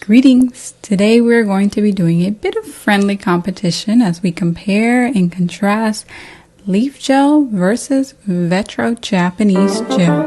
Greetings! Today we're going to be doing a bit of friendly competition as we compare and contrast Leafgel versus Vetro Japanese Gel.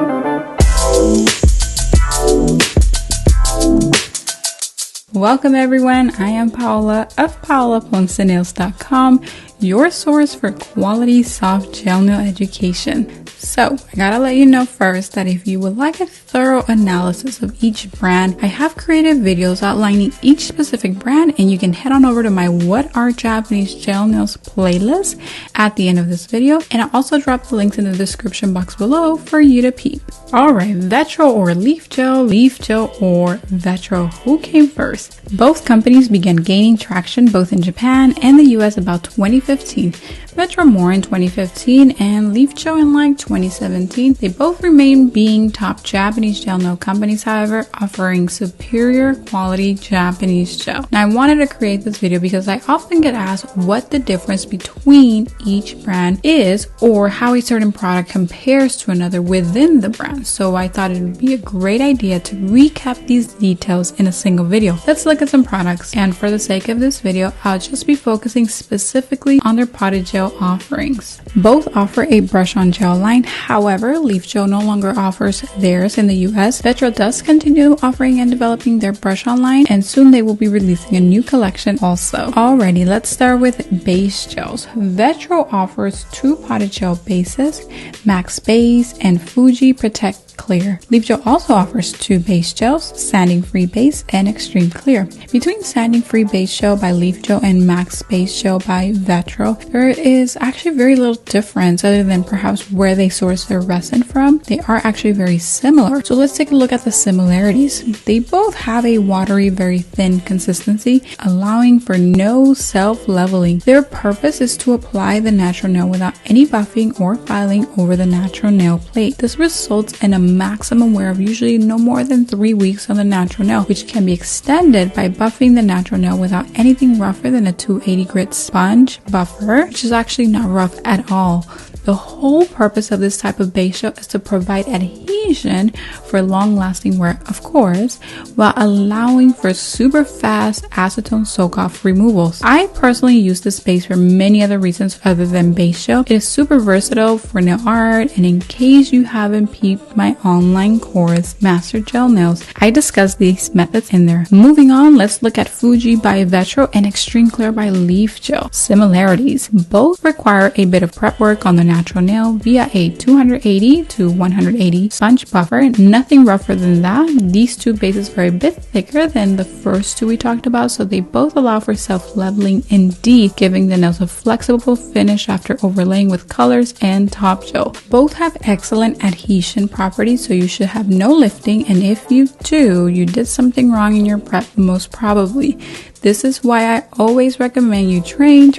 Welcome everyone, I am Paola of PaolaPonceNails.com, your source for quality soft gel nail education. So, I gotta let you know first that if you would like a thorough analysis of each brand, I have created videos outlining each specific brand, and you can head on over to my What Are Japanese Gel Nails playlist at the end of this video, and I'll also drop the links in the description box below for you to peep. Alright, Vetro or Leafgel, Leafgel or Vetro, who came first? Both companies began gaining traction both in Japan and the US about 2015. Vetro more in 2015 and Leafgel in like 2017. They both remain being top Japanese gel nail companies, however, offering superior quality Japanese gel. Now, I wanted to create this video because I often get asked what the difference between each brand is or how a certain product compares to another within the brand. So I thought it would be a great idea to recap these details in a single video. Let's look at some products, and for the sake of this video, I'll just be focusing specifically on their potted gel offerings. Both offer a brush-on gel line. However, Leafgel no longer offers theirs in the US. Vetro does continue offering and developing their brush-on line, and soon they will be releasing a new collection also. Alrighty, let's start with base gels. Vetro offers two potted gel bases, Max Base and Fuji Protect Clear. Leafgel also offers two base gels, Sanding Free Base and Extreme Clear. Between Sanding Free Base Gel by Leafgel and Max Base Gel by Vetro, there is actually very little difference other than perhaps where they source their resin from. They are actually very similar. So let's take a look at the similarities. They both have a watery, very thin consistency, allowing for no self-leveling. Their purpose is to apply the natural nail without any buffing or filing over the natural nail plate. This results in a maximum wear of usually no more than 3 weeks on the natural nail, which can be extended by buffing the natural nail without anything rougher than a 280 grit sponge buffer, which is actually not rough at all. The whole purpose of this type of base gel is to provide adhesion for long-lasting wear, of course, while allowing for super fast acetone soak-off removals. I personally use this base for many other reasons other than base gel. It is super versatile for nail art, and in case you haven't peeped my online course, Master Gel Nails, I discuss these methods in there. Moving on, let's look at Fuji by Vetro and Extreme Clear by Leafgel. Similarities. Both require a bit of prep work on the natural nail via a 280 to 180 sponge buffer. Nothing rougher than that. These two bases are a bit thicker than the first two we talked about, so they both allow for self-leveling, indeed giving the nails a flexible finish after overlaying with colors and top gel. Both have excellent adhesion properties, so you should have no lifting, and if you do, you did something wrong in your prep, most probably. This is why I always recommend you train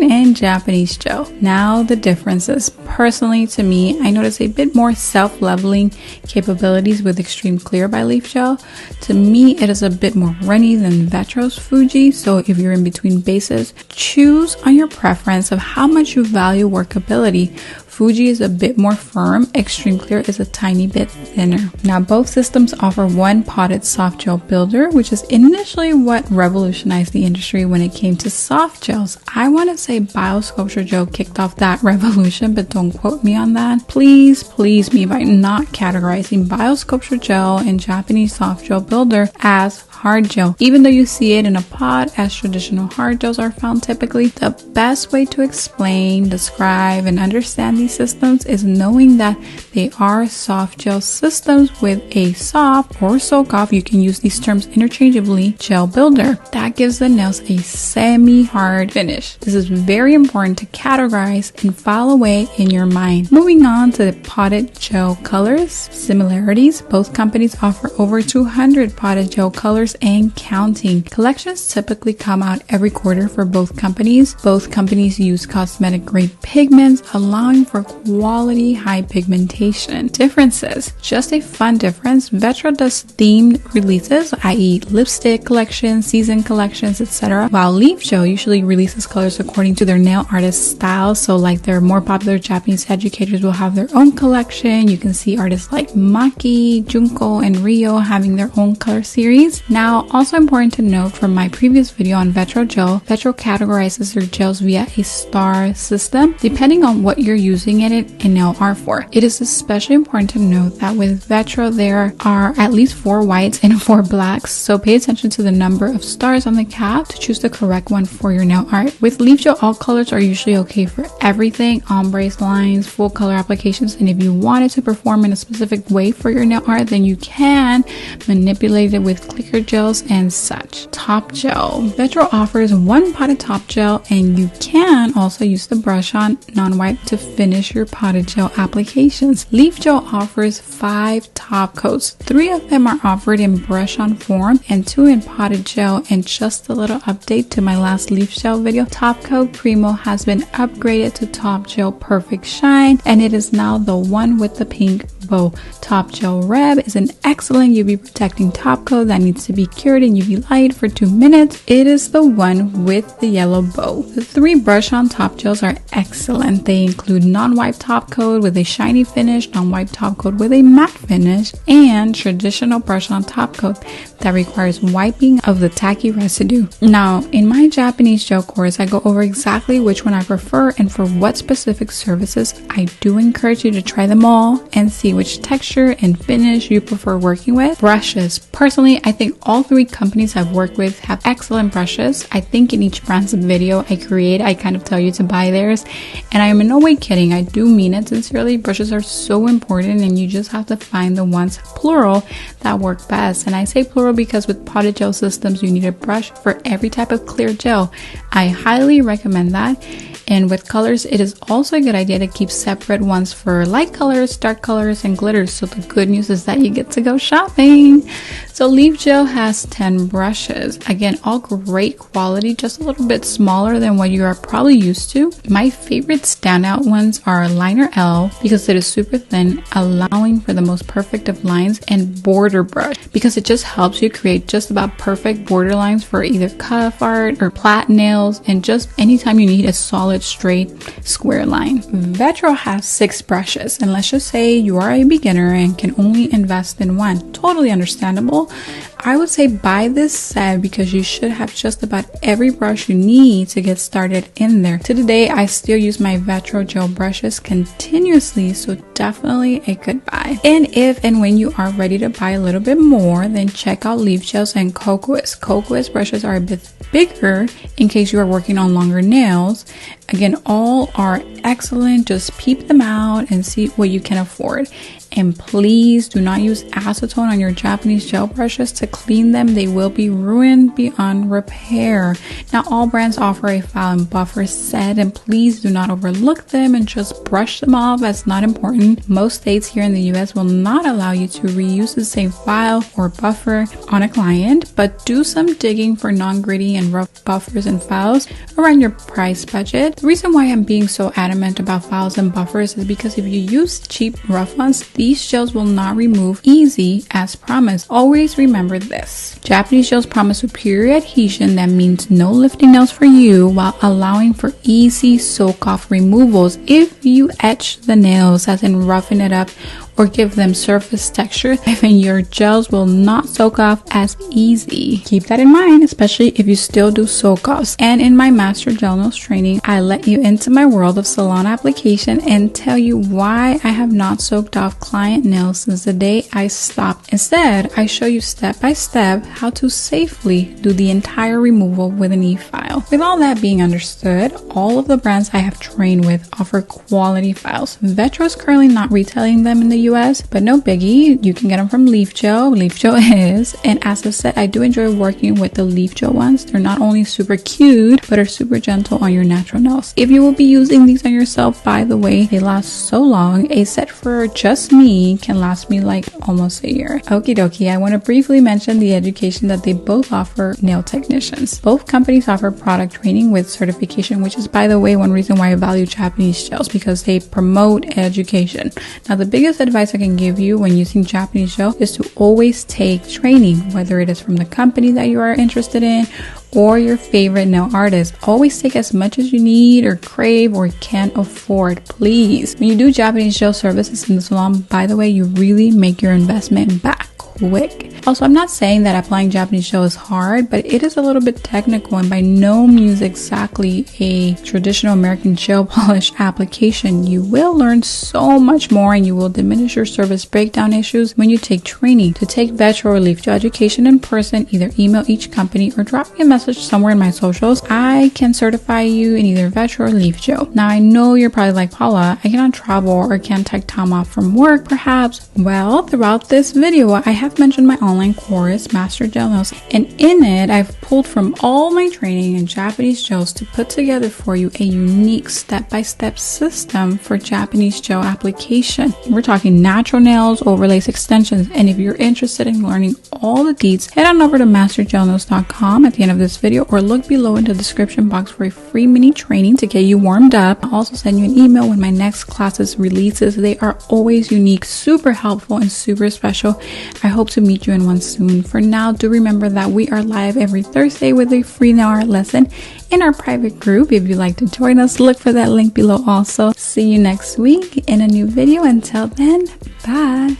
in Japanese gel. Now the differences. Personally, to me, I notice a bit more self-leveling capabilities with Extreme Clear by Leafgel. To me, it is a bit more runny than Vetro's Fuji, so if you're in between bases, choose on your preference of how much you value workability. Fuji is a bit more firm, Extreme Clear is a tiny bit thinner. Now both systems offer one potted soft gel builder, which is initially what revolutionized the industry when it came to soft gels. I want to say Biosculpture Gel kicked off that revolution, but don't quote me on that. Please me by not categorizing Biosculpture Gel and Japanese soft gel builder as hard gel. Even though you see it in a pot as traditional hard gels are found typically, the best way to explain, describe, and understand these systems is knowing that they are soft gel systems with a soft or soak off, you can use these terms interchangeably, gel builder. That gives the nails a semi-hard finish. This is very important to categorize and file away in your mind. Moving on to the potted gel colors. Similarities. Both companies offer over 200 potted gel colors and counting. Collections typically come out every quarter for both companies. Both companies use cosmetic grade pigments, allowing for for quality high pigmentation. Differences. Just a fun difference. Vetro does themed releases, i.e. lipstick collections, season collections, etc. While Leafgel usually releases colors according to their nail artist style. So like their more popular Japanese educators will have their own collection. You can see artists like Maki, Junko, and Rio having their own color series. Now, also important to note from my previous video on Vetro Gel, Vetro categorizes their gels via a star system, depending on what you're using it in nail art for. It is especially important to note that with Vetro, there are at least 4 whites and 4 blacks, so pay attention to the number of stars on the cap to choose the correct one for your nail art. With Leafgel, all colors are usually okay for everything, ombres, lines, full color applications, and if you wanted to perform in a specific way for your nail art, then you can manipulate it with clicker gels and such. Top gel. Vetro offers 1 potted top gel, and you can also use the brush on non-wipe to finish your potted gel applications. Leafgel offers 5 top coats. 3 of them are offered in brush on form and 2 in potted gel. And just a little update to my last Leafgel video, Top Coat Primo has been upgraded to Top Gel Perfect Shine, and it is now the one with the pink bow. Top Gel Reb is an excellent UV protecting top coat that needs to be cured in UV light for 2 minutes. It is the one with the yellow bow. The 3 brush on top gels are excellent. They include non-wipe top coat with a shiny finish, non-wipe top coat with a matte finish, and traditional brush on top coat that requires wiping of the tacky residue. Now, in my Japanese gel course, I go over exactly which one I prefer and for what specific services. I do encourage you to try them all and see which texture and finish you prefer working with. Brushes. Personally, I think all 3 companies I've worked with have excellent brushes. I think in each brand's video I create, I kind of tell you to buy theirs, and I am in no way kidding. I do mean it sincerely. Brushes are so important, and you just have to find the ones, plural, that work best. And I say plural because with potted gel systems, you need a brush for every type of clear gel. I highly recommend that. And with colors, it is also a good idea to keep separate ones for light colors, dark colors, and glitters. So the good news is that you get to go shopping. So Leafgel has 10 brushes. Again, all great quality, just a little bit smaller than what you are probably used to. My favorite standout ones are Liner L because it is super thin, allowing for the most perfect of lines, and Border Brush because it just helps you create just about perfect border lines for either cuff art or plait nails, and just anytime you need a solid straight square line. Vetro has 6 brushes, and let's just say you are a beginner and can only invest in one. Totally understandable. I would say buy this set because you should have just about every brush you need to get started in there. To today, I still use my Vetro gel brushes continuously, so definitely a good buy. And if and when you are ready to buy a little bit more, then check out Leafgels and Cocoas. Cocoas brushes are a bit bigger in case you are working on longer nails. Again, all are excellent. Just peep them out and see what you can afford. And please do not use acetone on your Japanese gel brushes to clean them. They will be ruined beyond repair. Now, all brands offer a file and buffer set, and please do not overlook them and just brush them off. That's not important. Most states here in the US will not allow you to reuse the same file or buffer on a client, but do some digging for non-gritty and rough buffers and files around your price budget. The reason why I'm being so adamant about files and buffers is because if you use cheap rough ones, these gels will not remove easy as promised. Always remember this. Japanese gels promise superior adhesion, that means no lifting nails for you, while allowing for easy soak off removals if you etch the nails, as in roughen it up or give them surface texture, then your gels will not soak off as easy. Keep that in mind, especially if you still do soak offs. And in my Master Gel Nails training, I let you into my world of salon application and tell you why I have not soaked off client nails since the day I stopped. Instead, I show you step by step how to safely do the entire removal with an e-file. With all that being understood, all of the brands I have trained with offer quality files. Vetro is currently not retailing them in the US, but no biggie. You can get them from Leafgel. Leafgel is. And as I said, I do enjoy working with the Leafgel ones. They're not only super cute, but are super gentle on your natural nails. If you will be using these on yourself, by the way, they last so long. A set for just me can last me like almost a year. Okie dokie, I want to briefly mention the education that they both offer nail technicians. Both companies offer product training with certification, which is, by the way, one reason why I value Japanese gels, because they promote education. Now, the biggest advice I can give you when using Japanese gel is to always take training, whether it is from the company that you are interested in or your favorite nail artist. Always take as much as you need or crave or can afford, please. When you do Japanese gel services in the salon, by the way, you really make your investment back quick. Also, I'm not saying that applying Japanese gel is hard, but it is a little bit technical and by no means exactly a traditional American gel polish application. You will learn so much more and you will diminish your service breakdown issues when you take training. To take Vetro or Leafgel education in person, either email each company or drop me a message somewhere in my socials. I can certify you in either Vetro or Leafgel. Now, I know you're probably like, Paula, I cannot travel or can't take time off from work, perhaps. Well, throughout this video, I have mentioned my online course, Master Gel Nails, and in it, I've pulled from all my training in Japanese gels to put together for you a unique step-by-step system for Japanese gel application. We're talking natural nails, overlays, extensions, and if you're interested in learning all the deets, head on over to mastergelnails.com at the end of this video or look below in the description box for a free mini training to get you warmed up. I'll also send you an email when my next classes releases. They are always unique, super helpful, and super special. I hope to meet you in one soon. For now, do remember that we are live every Thursday with a free nail art lesson in our private group. If you'd like to join us, look for that link below also. See you next week in a new video. Until then, bye.